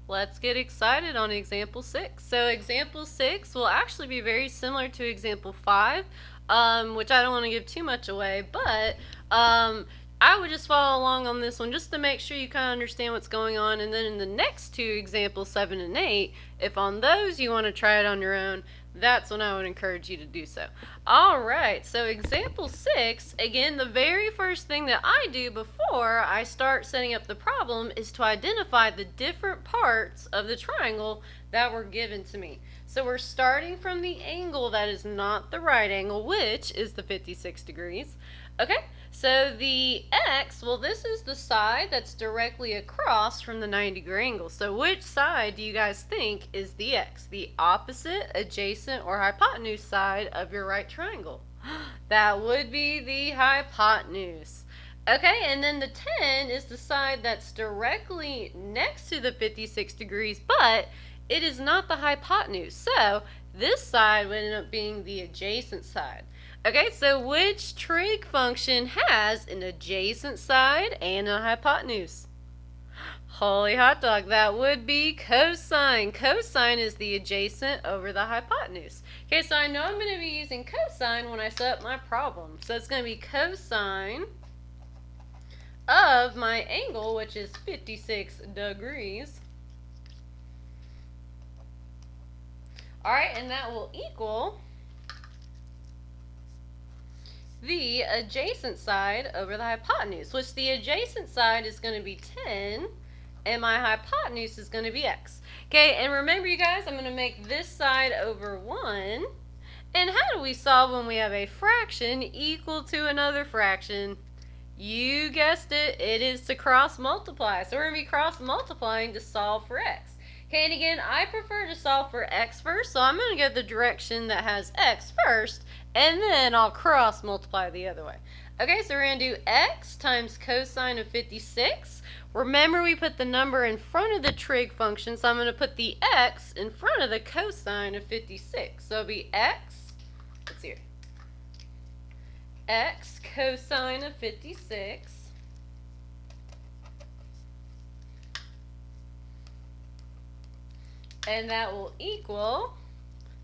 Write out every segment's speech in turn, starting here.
let's get excited on example 6. So example 6 will actually be very similar to example 5, which I don't want to give too much away, but I would just follow along on this one just to make sure you kind of understand what's going on. And then in the next two examples, 7 and 8, if on those you want to try it on your own, that's when I would encourage you to do so. Alright, so example 6, again, the very first thing that I do before I start setting up the problem is to identify the different parts of the triangle that were given to me. So we're starting from the angle that is not the right angle, which is the 56 degrees. Okay, so the x, well, this is the side that's directly across from the 90-degree angle. So which side do you guys think is the x? The opposite, adjacent, or hypotenuse side of your right triangle? That would be the hypotenuse. Okay, and then the 10 is the side that's directly next to the 56 degrees, but it is not the hypotenuse. So this side would end up being the adjacent side. Okay, so which trig function has an adjacent side and a hypotenuse? Holy hot dog, that would be cosine. Cosine is the adjacent over the hypotenuse. Okay, so I know I'm going to be using cosine when I set up my problem. So it's going to be cosine of my angle, which is 56 degrees. Alright, and that will equal the adjacent side over the hypotenuse, which the adjacent side is going to be 10, and my hypotenuse is going to be x. Okay, and remember you guys, I'm going to make this side over 1. And how do we solve when we have a fraction equal to another fraction? You guessed it, it is to cross multiply. So we're going to be cross multiplying to solve for x. Okay, and again, I prefer to solve for x first, so I'm going to go the direction that has x first, and then I'll cross multiply the other way. Okay, so we're going to do x times cosine of 56. Remember, we put the number in front of the trig function, so I'm going to put the x in front of the cosine of 56. So it'll be x, let's see here, x cosine of 56. And that will equal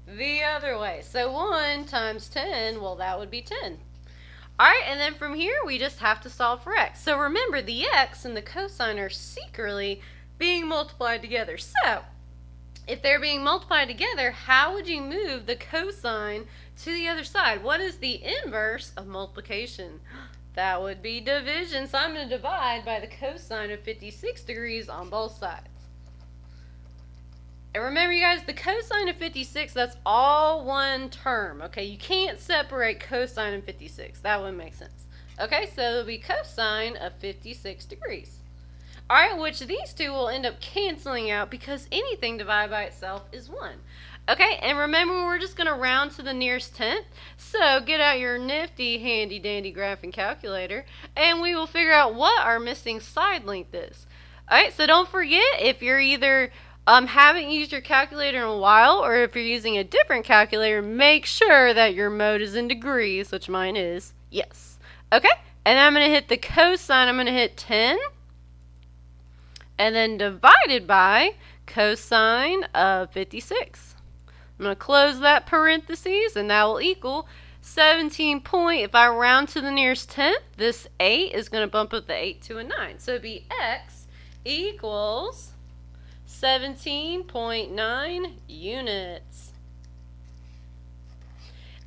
the other way. So 1 times 10, well, that would be 10. Alright, and then from here, we just have to solve for x. So remember, the x and the cosine are secretly being multiplied together. So, if they're being multiplied together, how would you move the cosine to the other side? What is the inverse of multiplication? That would be division. So I'm going to divide by the cosine of 56 degrees on both sides. And remember, you guys, the cosine of 56, that's all one term, okay? You can't separate cosine and 56. That wouldn't make sense. Okay, so it'll be cosine of 56 degrees. All right, which these two will end up canceling out because anything divided by itself is 1. Okay, and remember, we're just going to round to the nearest tenth. So get out your nifty, handy-dandy graphing calculator, and we will figure out what our missing side length is. All right, so don't forget, if you're either haven't used your calculator in a while, or if you're using a different calculator, make sure that your mode is in degrees, which mine is. Yes. Okay, and I'm going to hit the cosine. I'm going to hit 10, and then divided by cosine of 56. I'm going to close that parentheses, and that will equal 17 point. If I round to the nearest tenth, this 8 is going to bump up the 8 to a 9. So it'd be x equals 17.9 units.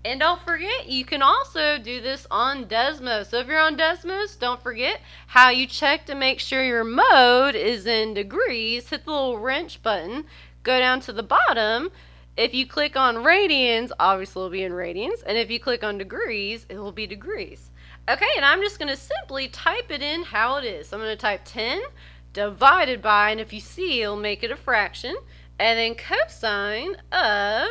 And don't forget, you can also do this on Desmos. So if you're on Desmos, don't forget how you check to make sure your mode is in degrees. Hit the little wrench button, go down to the bottom. If you click on radians, obviously it'll be in radians. And if you click on degrees, it will be degrees. Okay, and I'm just going to simply type it in how it is. So I'm going to type 10 divided by, and if you see, it'll make it a fraction, and then cosine of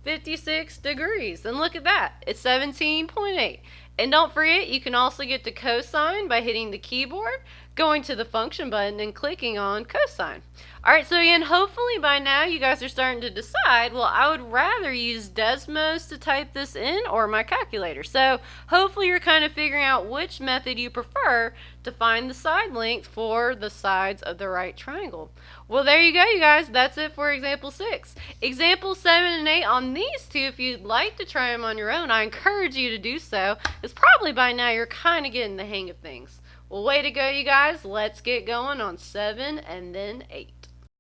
56 degrees. And look at that, it's 17.8. And don't forget, you can also get to cosine by hitting the keyboard, going to the function button, and clicking on cosine. Alright, so again, hopefully by now you guys are starting to decide, well, I would rather use Desmos to type this in or my calculator. So hopefully you're kind of figuring out which method you prefer to find the side length for the sides of the right triangle. Well, there you go, you guys. That's it for example 6. Example 7 and 8 on these two, if you'd like to try them on your own, I encourage you to do so, because probably by now you're kind of getting the hang of things. Well, way to go, you guys. Let's get going on 7 and then 8.